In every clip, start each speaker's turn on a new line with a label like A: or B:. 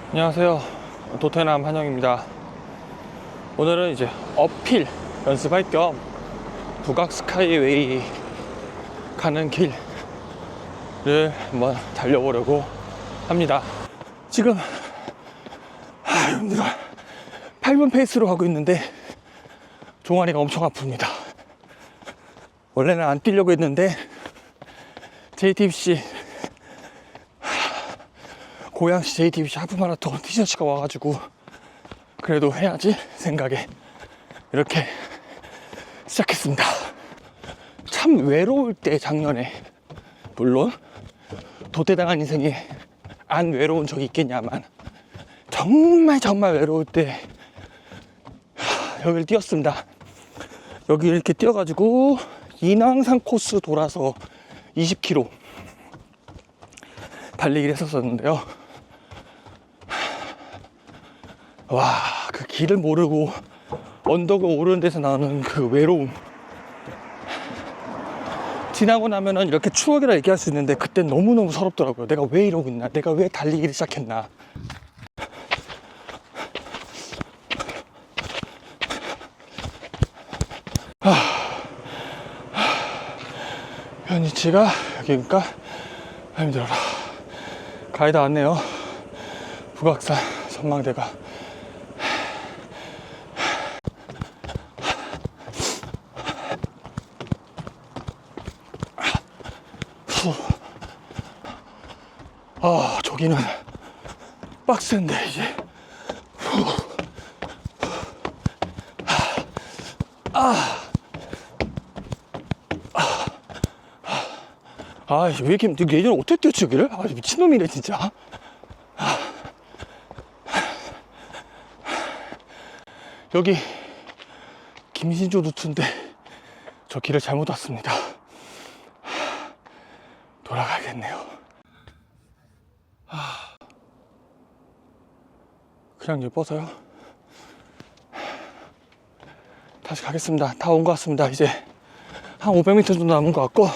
A: 안녕하세요, 도태남 한영입니다. 오늘은 이제 어필 연습할 겸 북악 스카이웨이 가는 길을 한번 달려보려고 합니다. 지금 힘들어. 8분 페이스로 가고 있는데 종아리가 엄청 아픕니다. 원래는 안 뛰려고 했는데 JTBC 고양시 JTBC 하프마라톤 티셔츠가 와가지고 그래도 해야지 생각에 이렇게 시작했습니다. 참 외로울 때 작년에, 물론 도태당한 인생이 안 외로운 적이 있겠냐만, 정말 외로울 때 여기를 뛰었습니다. 여기 이렇게 뛰어가지고 인왕산 코스 돌아서 20km 달리기를 했었는데요. 와, 그 길을 모르고 언덕을 오르는 데서 나오는 그 외로움, 지나고 나면은 이렇게 추억이라 얘기할 수 있는데 그땐 너무너무 서럽더라고요. 내가 왜 이러고 있나, 내가 왜 달리기를 시작했나. 현위치가 여기니까 힘들어라. 가이드 왔네요. 북악산 전망대가. 저기는 빡센데 이제. 왜 이렇게 예전에 어떻게 뛰었지 여기를? 미친놈이네 진짜. 여기 김신조 루트인데 저 길을 잘못 왔습니다. 돌아가야겠네요. 그냥 예뻐서요. 다시 가겠습니다. 다 온 것 같습니다. 이제 한 500m 정도 남은 것 같고,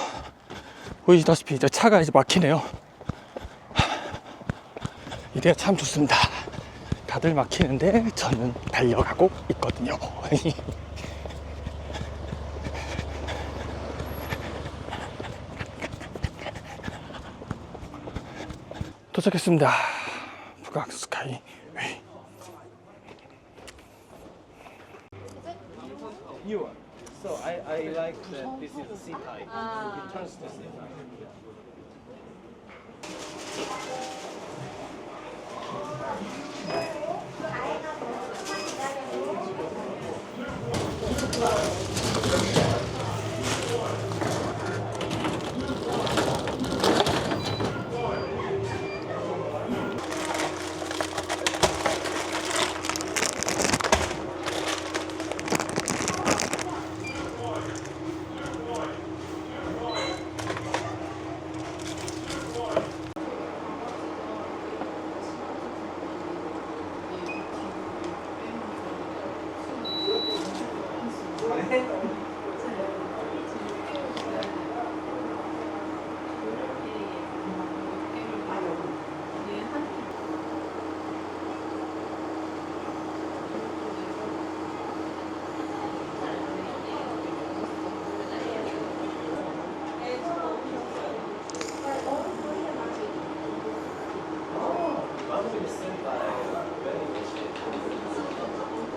A: 보이시다시피 이제 차가 이제 막히네요. 이래야 참 좋습니다. 다들 막히는데 저는 달려가고 있거든요. 도착했습니다. 북악 스카이웨이.
B: So I like that this is C type. It turns to C type.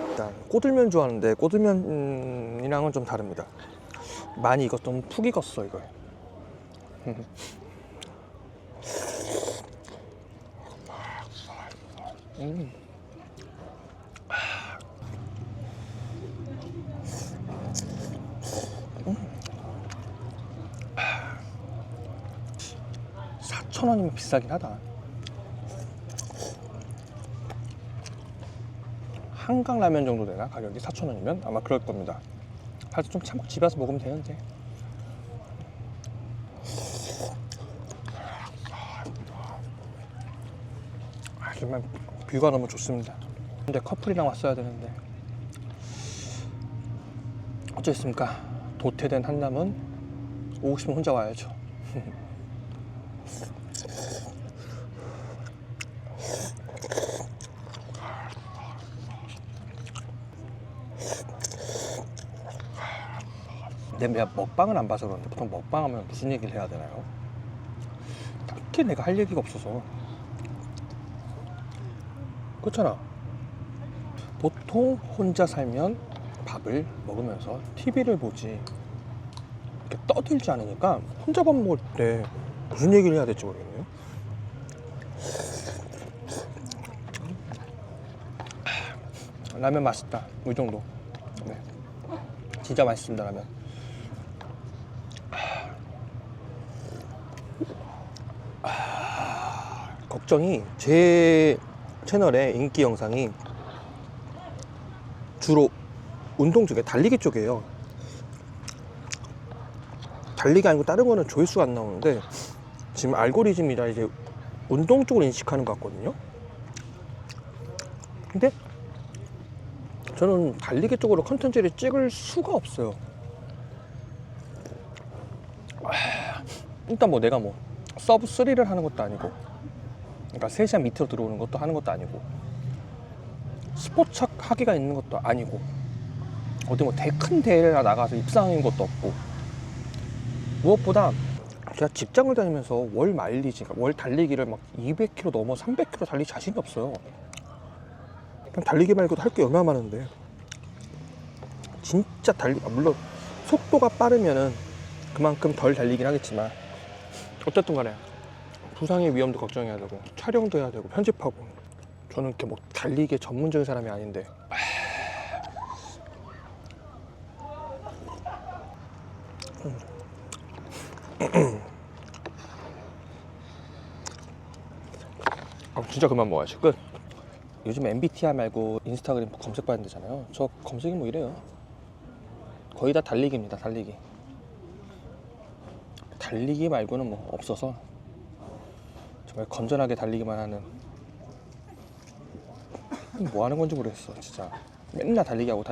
A: 일단 꼬들면 좋아하는데 꼬들면이랑은 좀 다릅니다. 많이 익었, 좀 푹 익었어 이거. $4,000원이면 비싸긴 하다. 한강라면 정도 되나? 가격이 4,000원이면? 아마 그럴 겁니다. 사실 좀 참고 집에 와서 먹으면 되는데. 정말 뷰가 너무 좋습니다. 근데 커플이랑 왔어야 되는데 어쩌겠습니까? 도태된 한남은 오고 싶으면 혼자 와야죠. 내가 먹방을 안 봐서 그런데 보통 먹방하면 무슨 얘기를 해야 되나요? 딱히 내가 할 얘기가 없어서. 그렇잖아. 보통 혼자 살면 밥을 먹으면서 TV를 보지 이렇게 떠들지 않으니까 혼자 밥 먹을 때 무슨 얘기를 해야 될지 모르겠네요. 라면 맛있다. 이 정도. 네. 진짜 맛있습니다, 라면. 걱정이 제 채널의 인기 영상이 주로 운동 쪽에 달리기 쪽이에요. 달리기 아니고 다른 거는 조회수가 안 나오는데 지금 알고리즘이라 이제 운동 쪽으로 인식하는 것 같거든요. 근데 저는 달리기 쪽으로 컨텐츠를 찍을 수가 없어요. 일단 뭐 내가 뭐 서브 3를 하는 것도 아니고, 그러니까 3시간 밑으로 들어오는 것도 하는 것도 아니고, 스포츠 학기가 있는 것도 아니고, 어디 뭐 큰 대회를 나가서 입상인 것도 없고, 무엇보다 제가 직장을 다니면서 월 마일리지, 월 달리기를 막 200km 넘어 300km 달릴 자신이 없어요. 그냥 달리기 말고도 할 게 얼마나 많은데. 진짜 물론 속도가 빠르면은 그만큼 덜 달리긴 하겠지만, 어쨌든 간에 부상의 위험도 걱정해야 되고 촬영도 해야 되고 편집하고, 저는 이렇게 뭐 달리기에 전문적인 사람이 아닌데. 진짜 그만 먹어야지. 끝. 요즘 MBTI 말고 인스타그램 검색받는 데잖아요. 저 검색이 뭐 이래요. 거의 다 달리기입니다. 달리기 말고는 뭐 없어서 정말 건전하게 달리기만 하는, 뭐 하는 건지 모르겠어 진짜. 맨날 달리기하고.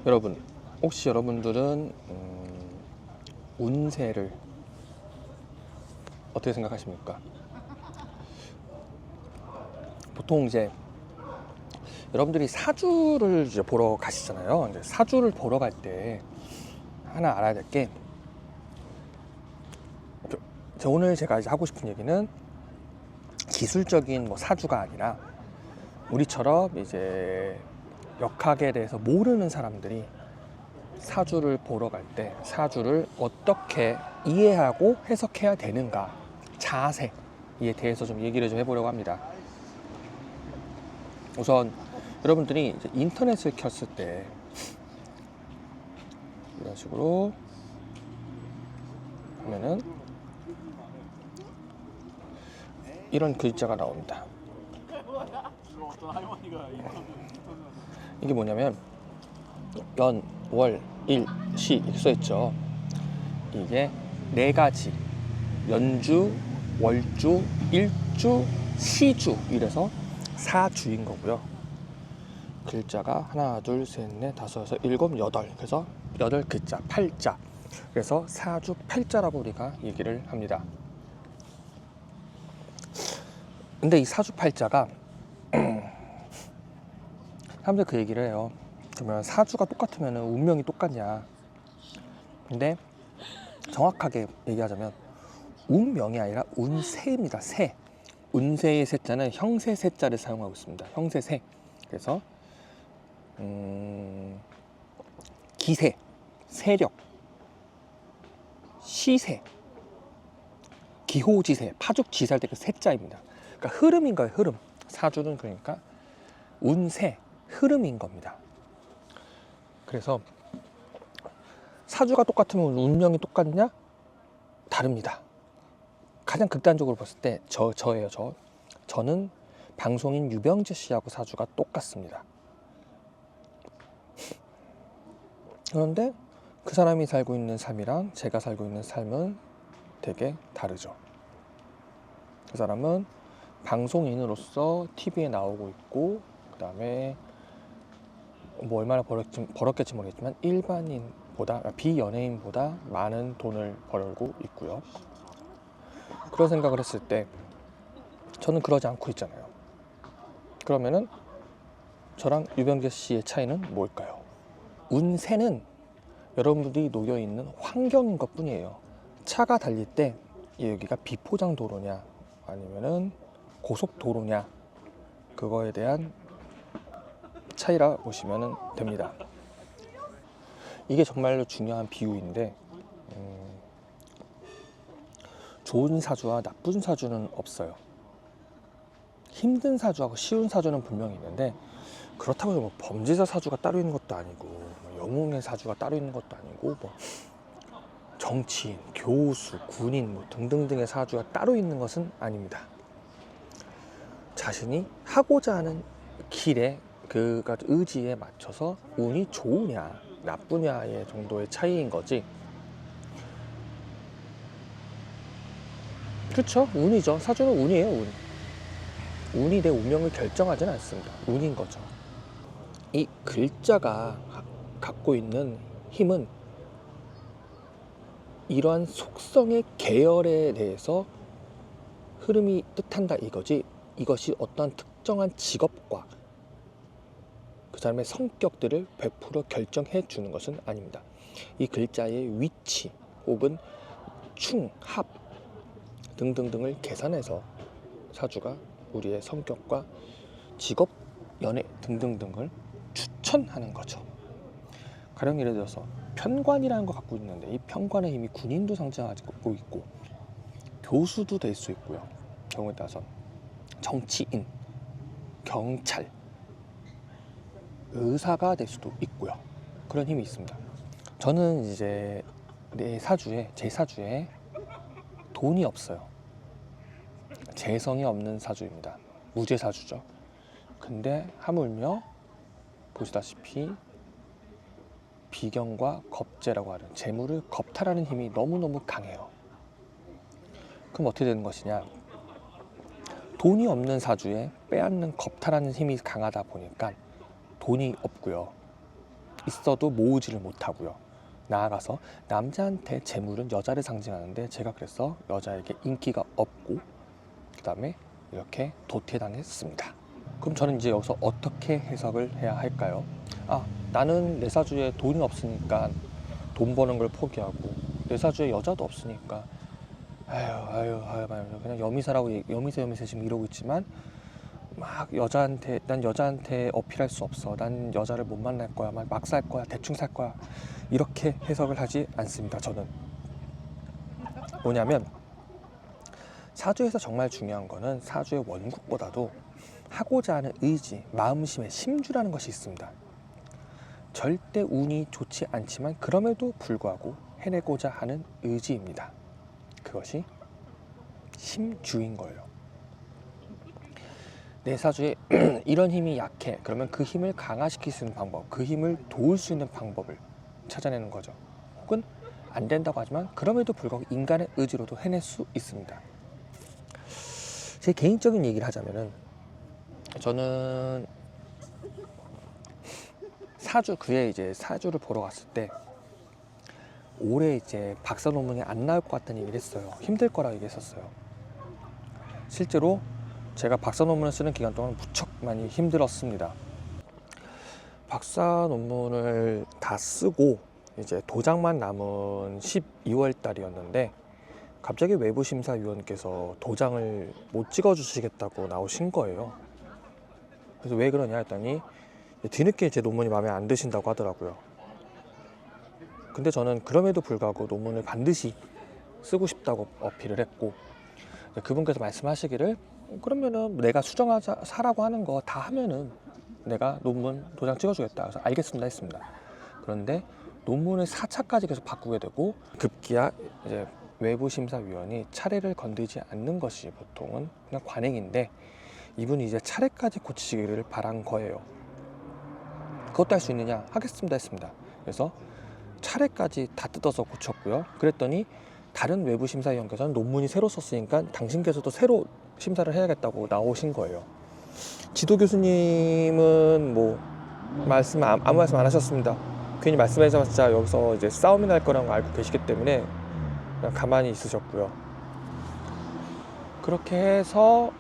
A: 여러분, 혹시 여러분들은 운세를 어떻게 생각하십니까? 보통 이제 여러분들이 사주를 이제 보러 가시잖아요. 이제 사주를 보러 갈 때 하나 알아야 될 게, 오늘 제가 이제 하고 싶은 얘기는 기술적인 뭐 사주가 아니라, 우리처럼 이제 역학에 대해서 모르는 사람들이 사주를 보러 갈 때 사주를 어떻게 이해하고 해석해야 되는가, 자세에 대해서 좀 얘기를 좀 해보려고 합니다. 우선 여러분들이 이제 인터넷을 켰을 때 이런 식으로 하면은 이런 글자가 나옵니다. 이게 뭐냐면 연, 월, 일, 시 이렇게 써있죠. 이게 4가지, 연주, 월주, 일주, 시주, 이래서 사주인 거고요. 글자가 하나, 둘, 셋, 넷, 다섯, 여섯, 일곱, 여덟. 그래서 8글자, 8자. 그래서 사주 8자라고 우리가 얘기를 합니다. 근데 이 사주 8자가 사람들 그 얘기를 해요. 그러면 사주가 똑같으면 운명이 똑같냐. 근데 정확하게 얘기하자면 운명이 아니라 운세입니다. 세. 운세의 세자는 형세 세자를 사용하고 있습니다. 형세 세. 그래서 기세, 세력, 시세, 기호지세, 파죽지세 할 때 그 세자입니다. 그러니까 흐름인 거예요. 흐름. 사주는 그러니까 운세, 흐름인 겁니다. 그래서 사주가 똑같으면 운명이 똑같냐? 다릅니다. 가장 극단적으로 봤을 때 저예요. 저는 방송인 유병재 씨하고 사주가 똑같습니다. 그런데 그 사람이 살고 있는 삶이랑 제가 살고 있는 삶은 되게 다르죠. 그 사람은 방송인으로서 TV에 나오고 있고, 그 다음에 뭐 얼마나 벌었겠지 모르겠지만 일반인보다, 비연예인보다 많은 돈을 벌고 있고요. 그런 생각을 했을 때 저는 그러지 않고 있잖아요. 그러면은 저랑 유병재 씨의 차이는 뭘까요? 운세는 여러분들이 놓여 있는 환경인 것 뿐이에요. 차가 달릴 때 여기가 비포장 도로냐 아니면은 고속도로냐, 그거에 대한 차이라 보시면 됩니다. 이게 정말로 중요한 비유인데, 좋은 사주와 나쁜 사주는 없어요. 힘든 사주하고 쉬운 사주는 분명히 있는데, 그렇다고 뭐 범죄자 사주가 따로 있는 것도 아니고, 영웅의 사주가 따로 있는 것도 아니고, 뭐 정치인, 교수, 군인 뭐 등등등의 사주가 따로 있는 것은 아닙니다. 자신이 하고자 하는 길에 그 의지에 맞춰서 운이 좋으냐 나쁘냐의 정도의 차이인 거지. 그렇죠, 운이죠. 사주는 운이에요. 운이 내 운명을 결정하지는 않습니다. 운인 거죠. 이 글자가 갖고 있는 힘은 이러한 속성의 계열에 대해서 흐름이 뜻한다 이거지, 이것이 어떤 특정한 직업과 그 사람의 성격들을 100% 결정해 주는 것은 아닙니다. 이 글자의 위치 혹은 충, 합 등등등을 계산해서 사주가 우리의 성격과 직업, 연애 등등등을 추천하는 거죠. 가령 예를 들어서 편관이라는 거 갖고 있는데, 이 편관의 힘이 군인도 상징하고 있고 교수도 될 수 있고요. 경우에 따라서 정치인, 경찰, 의사가 될 수도 있고요. 그런 힘이 있습니다. 저는 이제 제 사주에 돈이 없어요. 재성이 없는 사주입니다. 무재사주죠. 근데 하물며 보시다시피 비경과 겁재라고 하는 재물을 겁탈하는 힘이 너무너무 강해요. 그럼 어떻게 되는 것이냐, 돈이 없는 사주에 빼앗는 겁탈하는 힘이 강하다 보니까 돈이 없고요. 있어도 모으지를 못하고요. 나아가서 남자한테 재물은 여자를 상징하는데, 제가 그래서 여자에게 인기가 없고 그 다음에 이렇게 도태당했습니다. 그럼 저는 이제 여기서 어떻게 해석을 해야 할까요? 나는 내 사주에 돈이 없으니까 돈 버는 걸 포기하고, 내 사주에 여자도 없으니까 아유 그냥 여미새 지금 이러고 있지만, 막 난 여자한테 어필할 수 없어, 난 여자를 못 만날 거야, 막 살 거야, 대충 살 거야, 이렇게 해석을 하지 않습니다. 저는 뭐냐면, 사주에서 정말 중요한 거는 사주의 원국보다도 하고자 하는 의지, 마음심의 심주라는 것이 있습니다. 절대 운이 좋지 않지만 그럼에도 불구하고 해내고자 하는 의지입니다. 그것이 심주인 거예요. 내 사주에 이런 힘이 약해, 그러면 그 힘을 강화시킬 수 있는 방법, 그 힘을 도울 수 있는 방법을 찾아내는 거죠. 혹은 안 된다고 하지만 그럼에도 불구하고 인간의 의지로도 해낼 수 있습니다. 제 개인적인 얘기를 하자면은, 저는 그의 이제 사주를 보러 갔을 때 올해 이제 박사 논문이 안 나올 것 같다는 얘기를 했어요. 힘들 거라고 얘기했었어요. 실제로 제가 박사 논문을 쓰는 기간 동안 무척 많이 힘들었습니다. 박사 논문을 다 쓰고 이제 도장만 남은 12월 달이었는데, 갑자기 외부 심사위원께서 도장을 못 찍어 주시겠다고 나오신 거예요. 그래서 왜 그러냐 했더니, 뒤늦게 제 논문이 마음에 안 드신다고 하더라고요. 근데 저는 그럼에도 불구하고 논문을 반드시 쓰고 싶다고 어필을 했고, 그분께서 말씀하시기를, 그러면은 내가 사라고 하는 거 다 하면은 내가 논문 도장 찍어주겠다. 그래서 알겠습니다 했습니다. 그런데 논문을 4차까지 계속 바꾸게 되고, 급기야 이제 외부 심사위원이 차례를 건드리지 않는 것이 보통은 그냥 관행인데, 이분이 이제 차례까지 고치시기를 바란 거예요. 그것도 할 수 있느냐? 하겠습니다 했습니다. 그래서 차례까지 다 뜯어서 고쳤고요. 그랬더니 다른 외부 심사위원께서는 논문이 새로 썼으니까 당신께서도 새로 심사를 해야겠다고 나오신 거예요. 지도 교수님은 뭐 아무 말씀 안 하셨습니다. 괜히 말씀하자마자 여기서 이제 싸움이 날 거라는 걸 알고 계시기 때문에 그냥 가만히 있으셨고요. 그렇게 해서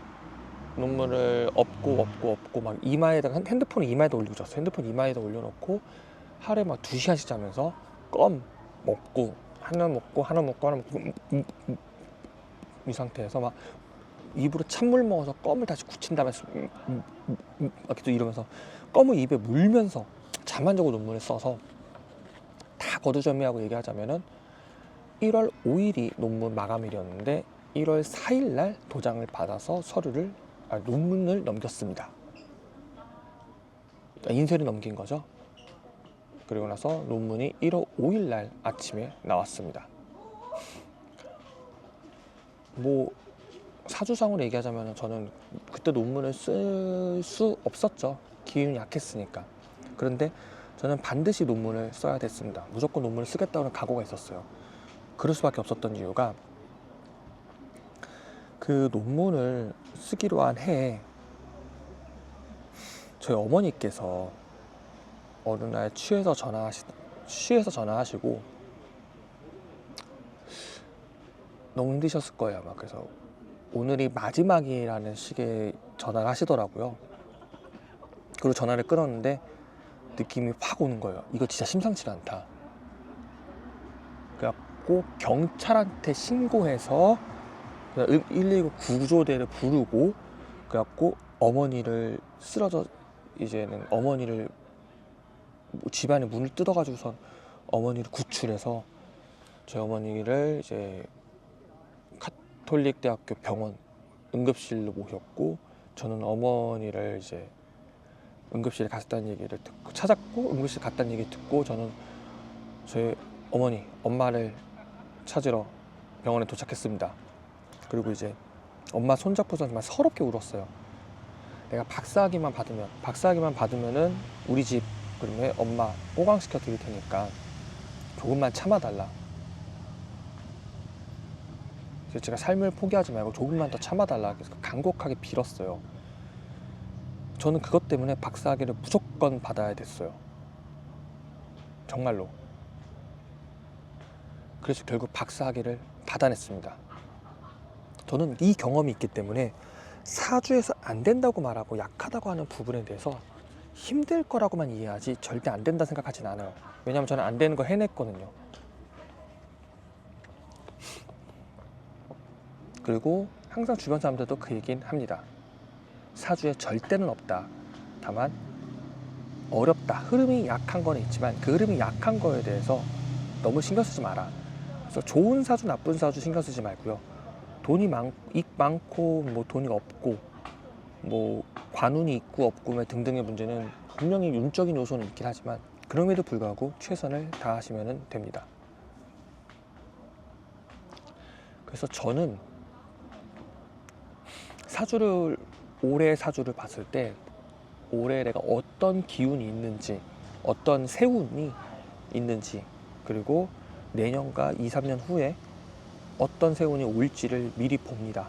A: 논문을 엎고 막 이마에다가, 핸드폰을 이마에다 올리고 잤어요. 핸드폰 이마에다 올려놓고 하루에 막 2시간씩 자면서 껌 먹고 하나 먹고 하나 먹고 하나 먹고 이 상태에서 막 입으로 찬물 먹어서 껌을 다시 굳힌 다음에 이렇게 또 이러면서 껌을 입에 물면서 잠 안 자고 논문을 써서 다 거두절미하고 얘기하자면은 1월 5일이 논문 마감일이었는데 1월 4일 날 도장을 받아서 논문을 넘겼습니다. 인쇄를 넘긴 거죠. 그리고 나서 논문이 1월 5일 날 아침에 나왔습니다. 뭐 사주상으로 얘기하자면 저는 그때 논문을 쓸 수 없었죠. 기운이 약했으니까. 그런데 저는 반드시 논문을 써야 됐습니다. 무조건 논문을 쓰겠다는 각오가 있었어요. 그럴 수밖에 없었던 이유가 그 논문을 쓰기로 한 해에 저희 어머니께서 어느 날 취해서 전화하시고 너무 힘드셨을 거예요 아마. 그래서 오늘이 마지막이라는 식의 전화를 하시더라고요. 그리고 전화를 끊었는데 느낌이 확 오는 거예요. 이거 진짜 심상치 않다. 그래갖고 경찰한테 신고해서 119 구조대를 부르고 그래갖고 어머니를 이제는 어머니를 집안의 문을 뜯어가지고선 어머니를 구출해서 제 어머니를 이제 가톨릭대학교 병원 응급실로 모셨고 저는 어머니를 이제 응급실에 갔다는 얘기를 듣고 찾았고 응급실 갔다는 얘기 듣고 저는 저희 엄마를 찾으러 병원에 도착했습니다. 그리고 이제 엄마 손잡고서 정말 서럽게 울었어요. 내가 박사학위만 받으면은 우리 집 그러면 엄마 호강시켜 드릴 테니까 조금만 참아달라. 그래서 제가 삶을 포기하지 말고 조금만 더 참아달라. 그래서 간곡하게 빌었어요. 저는 그것 때문에 박사학위를 무조건 받아야 됐어요. 정말로. 그래서 결국 박사학위를 받아냈습니다. 저는 이 경험이 있기 때문에 사주에서 안 된다고 말하고 약하다고 하는 부분에 대해서 힘들 거라고만 이해하지 절대 안 된다 생각하진 않아요. 왜냐하면 저는 안 되는 거 해냈거든요. 그리고 항상 주변 사람들도 그 얘기는 합니다. 사주에 절대는 없다. 다만 어렵다. 흐름이 약한 거는 있지만 그 흐름이 약한 거에 대해서 너무 신경 쓰지 마라. 그래서 좋은 사주 나쁜 사주 신경 쓰지 말고요. 이익 많고 뭐 돈이 없고 뭐 관운이 있고 없고 등등의 문제는 분명히 운적인 요소는 있긴 하지만 그럼에도 불구하고 최선을 다하시면 됩니다. 그래서 저는 올해 사주를 봤을 때 올해 내가 어떤 기운이 있는지 어떤 세운이 있는지 그리고 내년과 2, 3년 후에 어떤 세운이 올지를 미리 봅니다.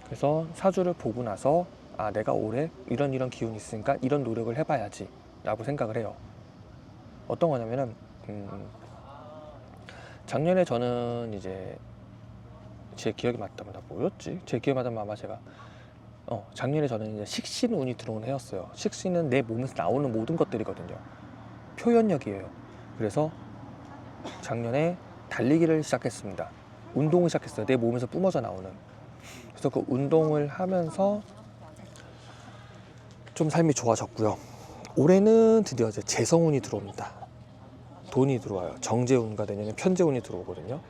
A: 그래서 사주를 보고 나서 내가 올해 이런 기운이 있으니까 이런 노력을 해봐야지 라고 생각을 해요. 어떤 거냐면은 작년에 저는 이제 제 기억이 맞다면 뭐였지? 제 기억이 맞다면 아마 제가 작년에 저는 이제 식신운이 들어온 해였어요. 식신은 내 몸에서 나오는 모든 것들이거든요. 표현력이에요. 그래서 작년에 달리기를 시작했습니다. 운동을 시작했어요. 내 몸에서 뿜어져 나오는. 그래서 그 운동을 하면서 좀 삶이 좋아졌고요. 올해는 드디어 이제 재성운이 들어옵니다. 돈이 들어와요. 정재운과 내년에 편재운이 들어오거든요.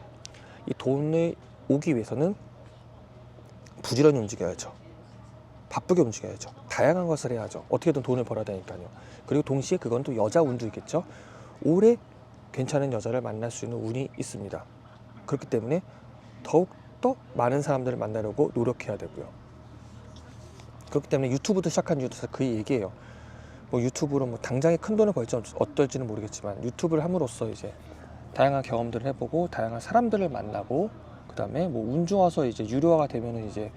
A: 이 돈이 오기 위해서는 부지런히 움직여야죠. 바쁘게 움직여야죠. 다양한 것을 해야죠. 어떻게든 돈을 벌어야 되니까요. 그리고 동시에 그건 또 여자 운도 있겠죠. 올해 괜찮은 여자를 만날 수 있는 운이 있습니다. 그렇기 때문에 더욱더 많은 사람들을 만나려고 노력해야 되고요. 그렇기 때문에 유튜브도 시작한 이유도 그 얘기예요. 뭐 유튜브로 뭐 당장에 큰 돈을 벌지 어떨지는 모르겠지만 유튜브를 함으로써 이제 다양한 경험들을 해보고 다양한 사람들을 만나고 그 다음에 뭐 운 좋아서 이제 유료화가 되면은 이제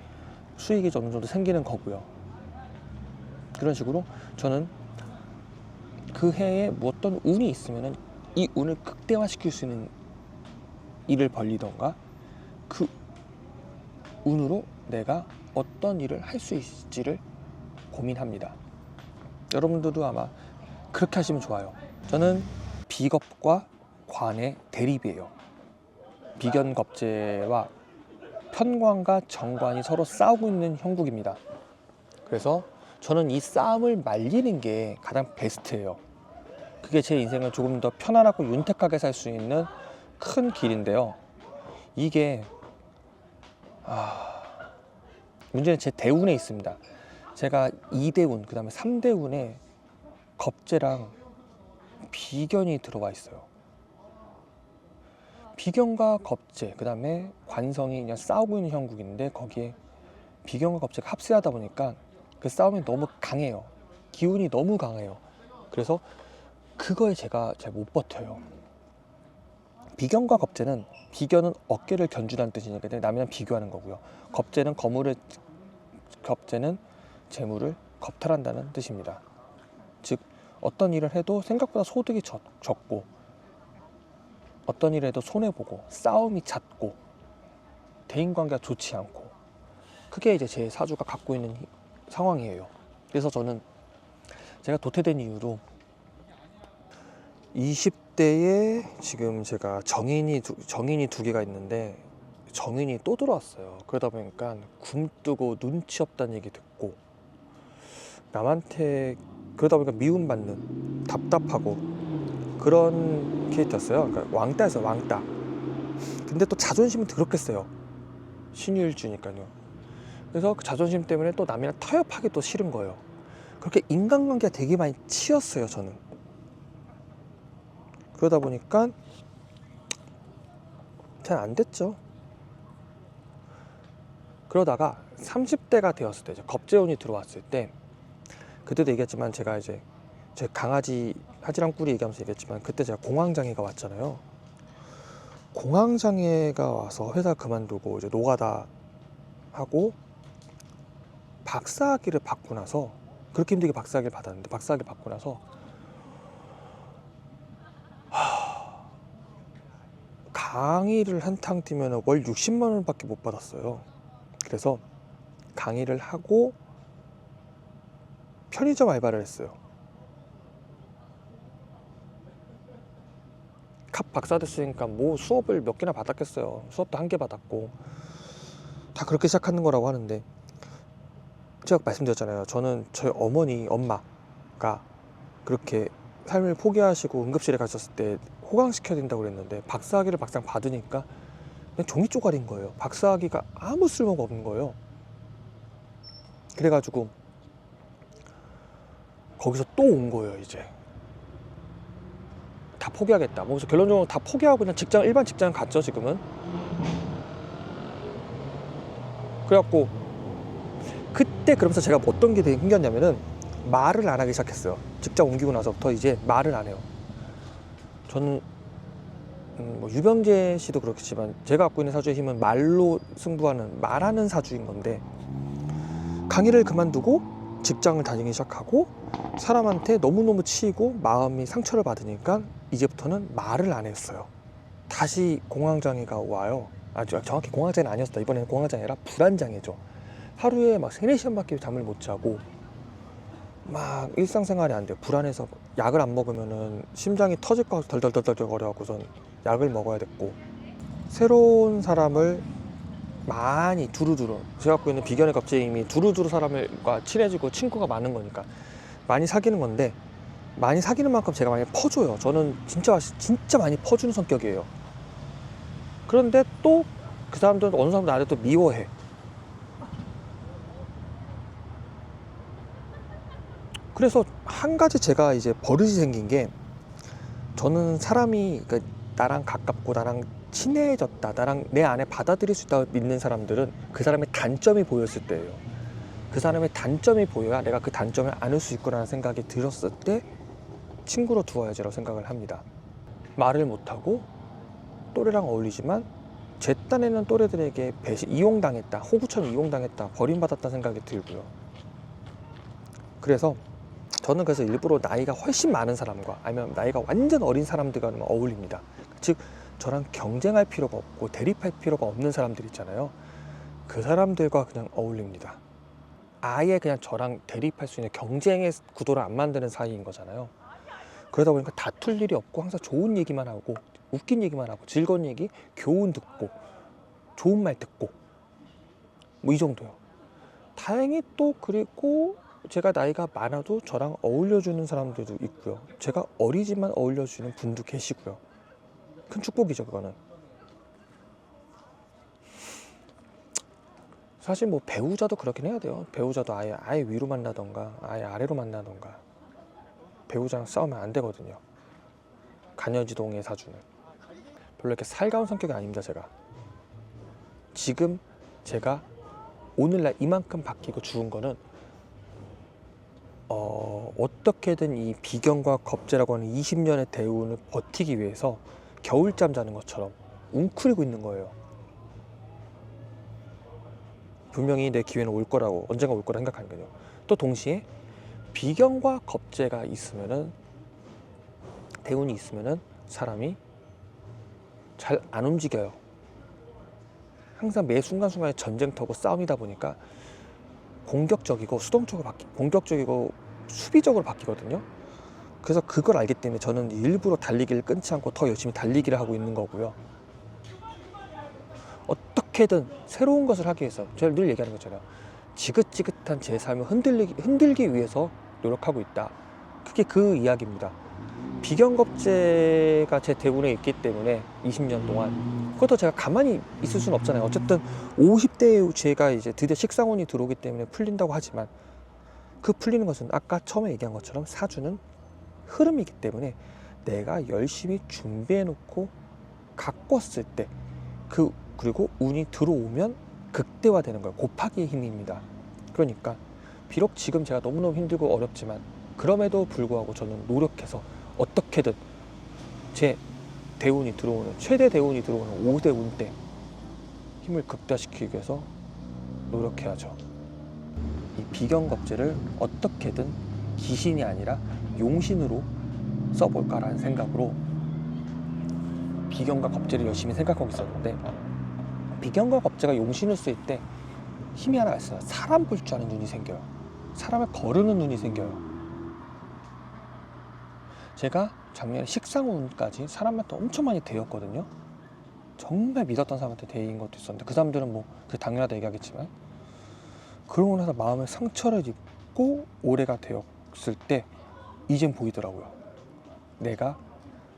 A: 수익이 어느 정도 생기는 거고요. 그런 식으로 저는 그 해에 뭐 어떤 운이 있으면은 이 운을 극대화시킬 수 있는 일을 벌리던가 그 운으로 내가 어떤 일을 할 수 있을지를 고민합니다. 여러분들도 아마 그렇게 하시면 좋아요. 저는 비겁과 관의 대립이에요. 비견 겁제와 편관과 정관이 서로 싸우고 있는 형국입니다. 그래서 저는 이 싸움을 말리는 게 가장 베스트예요. 그게 제 인생을 조금 더 편안하고 윤택하게 살 수 있는 큰 길인데요. 이게 문제는 제 대운에 있습니다. 제가 2대운, 그 다음에 3대운에 겁재랑 비견이 들어와 있어요. 비견과 겁재, 그 다음에 관성이 그냥 싸우고 있는 형국인데 거기에 비견과 겁재가 합세하다 보니까 그 싸움이 너무 강해요. 기운이 너무 강해요. 그래서 그거에 제가 잘 못 버텨요. 비견과 겁재는, 비견은 어깨를 견주다는 뜻이니까 남이랑 비교하는 거고요. 겁재는 겁재는 재물을 겁탈한다는 뜻입니다. 즉 어떤 일을 해도 생각보다 소득이 적고, 어떤 일을 해도 손해보고, 싸움이 잦고, 대인관계가 좋지 않고, 그게 이제 제 사주가 갖고 있는 상황이에요. 그래서 저는 제가 도태된 이유로 20대에 지금 제가 정인이 두 개가 있는데 정인이 또 들어왔어요. 그러다 보니까 굼뜨고 눈치 없다는 얘기 듣고, 남한테 그러다 보니까 미움받는, 답답하고 그런 캐릭터였어요. 그러니까 왕따였어요, 왕따. 근데 또 자존심은 더럽겠어요. 신유일주니까요. 그래서 그 자존심 때문에 또 남이랑 타협하기 또 싫은 거예요. 그렇게 인간관계가 되게 많이 치였어요, 저는. 그러다 보니까 잘 안 됐죠. 그러다가 30대가 되었을 때, 겁재운이 들어왔을 때, 그때도 얘기했지만 제가 이제 제 강아지 하지랑 꿀이 얘기하면서 얘기했지만, 그때 제가 공황장애가 왔잖아요. 공황장애가 와서 회사 그만두고 이제 노가다 하고 박사학위를 받고 나서, 그렇게 힘들게 박사학위를 받았는데 박사학위 받고 나서 강의를 한탕 뛰면 월 60만 원밖에 못 받았어요. 그래서 강의를 하고 편의점 알바를 했어요. 캅 박사 됐으니까 뭐 수업을 몇 개나 받았겠어요. 수업도 1개 받았고, 다 그렇게 시작하는 거라고 하는데, 제가 말씀드렸잖아요. 저는 저희 엄마가 그렇게 삶을 포기하시고 응급실에 가셨을 때 호강시켜야 된다고 그랬는데, 박사학위를 막상 받으니까 그냥 종이 쪼가리인 거예요. 박사학위가 아무 쓸모가 없는 거예요. 그래가지고 거기서 또 온 거예요. 이제 다 포기하겠다. 그래서 결론적으로 다 포기하고 그냥 일반 직장 갔죠, 지금은. 그래갖고 그때 그러면서 제가 어떤 게 되게 힘겼냐면은, 말을 안 하기 시작했어요. 직장 옮기고 나서부터 이제 말을 안 해요. 저는 뭐 유병재 씨도 그렇겠지만 제가 갖고 있는 사주의 힘은 말로 승부하는, 말하는 사주인 건데, 강의를 그만두고 직장을 다니기 시작하고 사람한테 너무너무 치이고 마음이 상처를 받으니까 이제부터는 말을 안 했어요. 다시 공황장애가 와요. 정확히 공황장애는 아니었다. 이번에는 공황장애 아니라 불안장애죠. 하루에 막 3, 4시간밖에 잠을 못 자고 막 일상생활이 안 돼요. 불안해서 약을 안 먹으면은 심장이 터질 것 같아서 덜덜덜덜 거려갖고선 약을 먹어야 됐고, 새로운 사람을 많이 두루두루, 제가 갖고 있는 비견의 겁재임이 두루두루 사람과 친해지고 친구가 많은 거니까 많이 사귀는 건데, 많이 사귀는 만큼 제가 많이 퍼줘요. 저는 진짜 많이 퍼주는 성격이에요. 그런데 또 그 사람들은 어느 사람도 나를 또 미워해. 그래서 한 가지 제가 이제 버릇이 생긴 게, 저는 사람이 그러니까 나랑 가깝고 나랑 친해졌다, 나랑 내 안에 받아들일 수 있다고 믿는 사람들은 그 사람의 단점이 보였을 때예요. 그 사람의 단점이 보여야 내가 그 단점을 안을 수 있구나라는 생각이 들었을 때 친구로 두어야지라고 생각을 합니다. 말을 못하고 또래랑 어울리지만 제 딴에는 또래들에게 이용당했다, 호구처럼 이용당했다, 버림받았다 생각이 들고요. 그래서 저는 일부러 나이가 훨씬 많은 사람과 아니면 나이가 완전 어린 사람들과 어울립니다. 즉 저랑 경쟁할 필요가 없고 대립할 필요가 없는 사람들 있잖아요. 그 사람들과 그냥 어울립니다. 아예 그냥 저랑 대립할 수 있는 경쟁의 구도를 안 만드는 사이인 거잖아요. 그러다 보니까 다툴 일이 없고 항상 좋은 얘기만 하고 웃긴 얘기만 하고 즐거운 얘기, 교훈 듣고 좋은 말 듣고 뭐 이 정도요. 다행히 또 그리고 제가 나이가 많아도 저랑 어울려주는 사람들도 있고요. 제가 어리지만 어울려주는 분도 계시고요. 큰 축복이죠, 그거는. 사실 뭐 배우자도 그렇긴 해야 돼요. 배우자도 아예 위로 만나던가 아예 아래로 만나던가 배우자랑 싸우면 안 되거든요. 간여지동의 사주는. 별로 이렇게 살가운 성격이 아닙니다, 제가. 지금 제가 오늘날 이만큼 바뀌고 죽은 거는 어떻게든 이 비경과 겁재라고 하는 20년의 대운을 버티기 위해서 겨울잠 자는 것처럼 웅크리고 있는 거예요. 분명히 내 기회는 올 거라고, 언젠가 올 거라 생각하는 거죠. 또 동시에 비경과 겁재가 있으면은, 대운이 있으면은 사람이 잘 안 움직여요. 항상 매 순간순간에 전쟁터고 싸움이다 보니까 공격적이고 공격적이고 수비적으로 바뀌거든요. 그래서 그걸 알기 때문에 저는 일부러 달리기를 끊지 않고 더 열심히 달리기를 하고 있는 거고요. 어떻게든 새로운 것을 하기 위해서, 제가 늘 얘기하는 것처럼 지긋지긋한 제 삶을 흔들기 위해서 노력하고 있다. 그게 그 이야기입니다. 비경겁재가 제 대운에 있기 때문에 20년 동안 그것도 제가 가만히 있을 수는 없잖아요. 어쨌든 50대에 제가 이제 드디어 식상운이 들어오기 때문에 풀린다고 하지만 그 풀리는 것은 아까 처음에 얘기한 것처럼 사주는 흐름이기 때문에 내가 열심히 준비해 놓고 갖고 왔을 때 그리고 운이 들어오면 극대화되는 거예요. 곱하기의 힘입니다. 그러니까 비록 지금 제가 너무너무 힘들고 어렵지만 그럼에도 불구하고 저는 노력해서 어떻게든 제 대운이 들어오는, 최대 대운이 들어오는 5대 운 때 힘을 극대화시키기 위해서 노력해야죠. 이 비경겁재를 어떻게든 기신이 아니라 용신으로 써볼까라는 생각으로 비경과 겁재를 열심히 생각하고 있었는데, 비경과 겁재가 용신을 쓸 때 힘이 하나 있어요. 사람 볼 줄 아는 눈이 생겨요. 사람을 거르는 눈이 생겨요. 제가 작년에 식상운까지 사람한테 엄청 많이 대였거든요. 정말 믿었던 사람한테 대인 것도 있었는데 그 사람들은 뭐 그게 당연하다 얘기하겠지만, 그러고 나서 마음에 상처를 입고 올해가 되었을 때 이젠 보이더라고요. 내가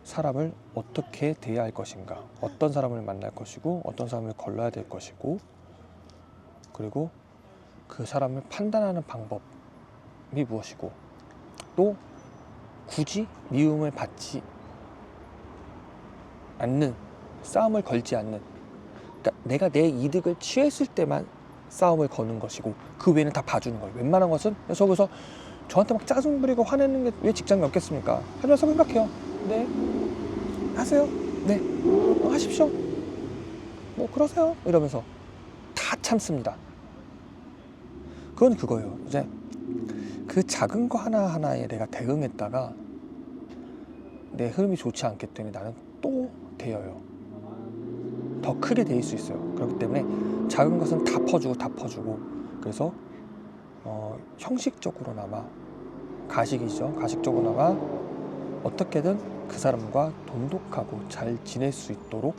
A: 사람을 어떻게 대해야 할 것인가, 어떤 사람을 만날 것이고 어떤 사람을 걸러야 될 것이고, 그리고 그 사람을 판단하는 방법이 무엇이고, 또 굳이 미움을 받지 않는, 싸움을 걸지 않는, 그러니까 내가 내 이득을 취했을 때만 싸움을 거는 것이고 그 외에는 다 봐주는 거예요. 웬만한 것은 저기서 저한테 막 짜증 부리고 화내는 게 왜 직장이 없겠습니까? 하면서 생각해요. 네, 하세요. 네, 하십시오. 뭐 그러세요. 이러면서 다 참습니다. 그건 그거예요. 이제 그 작은 거 하나하나에 내가 대응했다가 내 흐름이 좋지 않기 때문에 나는 또 대여요. 더 크게 대일 수 있어요. 그렇기 때문에 작은 것은 다 퍼주고 그래서 형식적으로나마, 가식이죠. 가식적으로나마 어떻게든 그 사람과 돈독하고 잘 지낼 수 있도록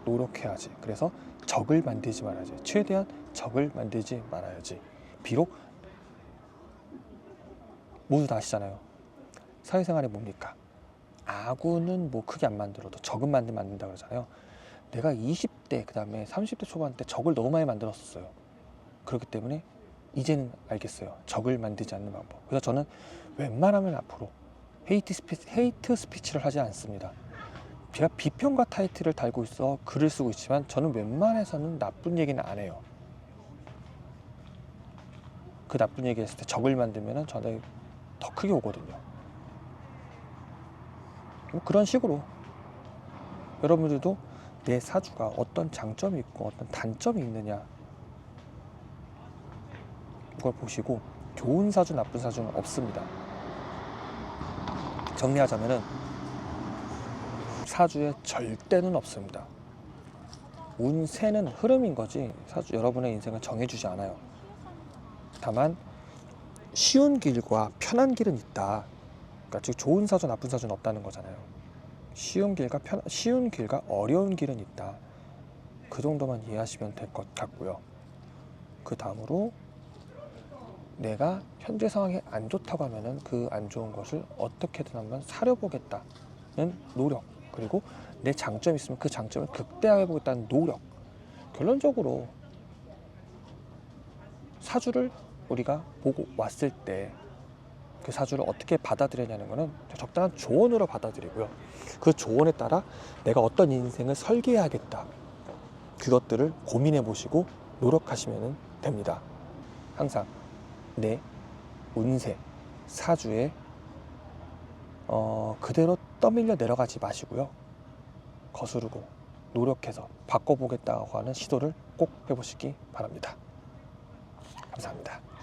A: 노력해야지. 그래서 적을 만들지 말아야지. 최대한 적을 만들지 말아야지. 비록 모두 다 아시잖아요. 사회생활이 뭡니까? 아군은 뭐 크게 안 만들어도 적은 만들면 안 된다 그러잖아요. 내가 20대 그 다음에 30대 초반 때 적을 너무 많이 만들었었어요. 그렇기 때문에 이제는 알겠어요. 적을 만들지 않는 방법. 그래서 저는 웬만하면 앞으로 헤이트 스피치를 하지 않습니다. 제가 비평가 타이틀을 달고 있어 글을 쓰고 있지만 저는 웬만해서는 나쁜 얘기는 안 해요. 그 나쁜 얘기 했을 때 적을 만들면 저는 더 크게 오거든요. 뭐 그런 식으로 여러분들도 내 사주가 어떤 장점이 있고 어떤 단점이 있느냐, 그걸 보시고, 좋은 사주 나쁜 사주는 없습니다. 정리하자면은 사주에 절대는 없습니다. 운세는 흐름인 거지 사주 여러분의 인생을 정해주지 않아요. 다만 쉬운 길과 편한 길은 있다. 그러니까 즉 좋은 사주 나쁜 사주는 없다는 거잖아요. 쉬운 길과 어려운 길은 있다. 그 정도만 이해하시면 될 것 같고요. 그 다음으로 내가 현재 상황이 안 좋다고 하면은 그 안 좋은 것을 어떻게든 한번 사려보겠다는 노력, 그리고 내 장점이 있으면 그 장점을 극대화해 보겠다는 노력. 결론적으로 사주를 우리가 보고 왔을 때 그 사주를 어떻게 받아들이냐는 것은 적당한 조언으로 받아들이고요. 그 조언에 따라 내가 어떤 인생을 설계해야겠다. 그것들을 고민해 보시고 노력하시면 됩니다. 항상 내 운세, 사주에 그대로 떠밀려 내려가지 마시고요. 거스르고 노력해서 바꿔보겠다고 하는 시도를 꼭 해보시기 바랍니다. 감사합니다.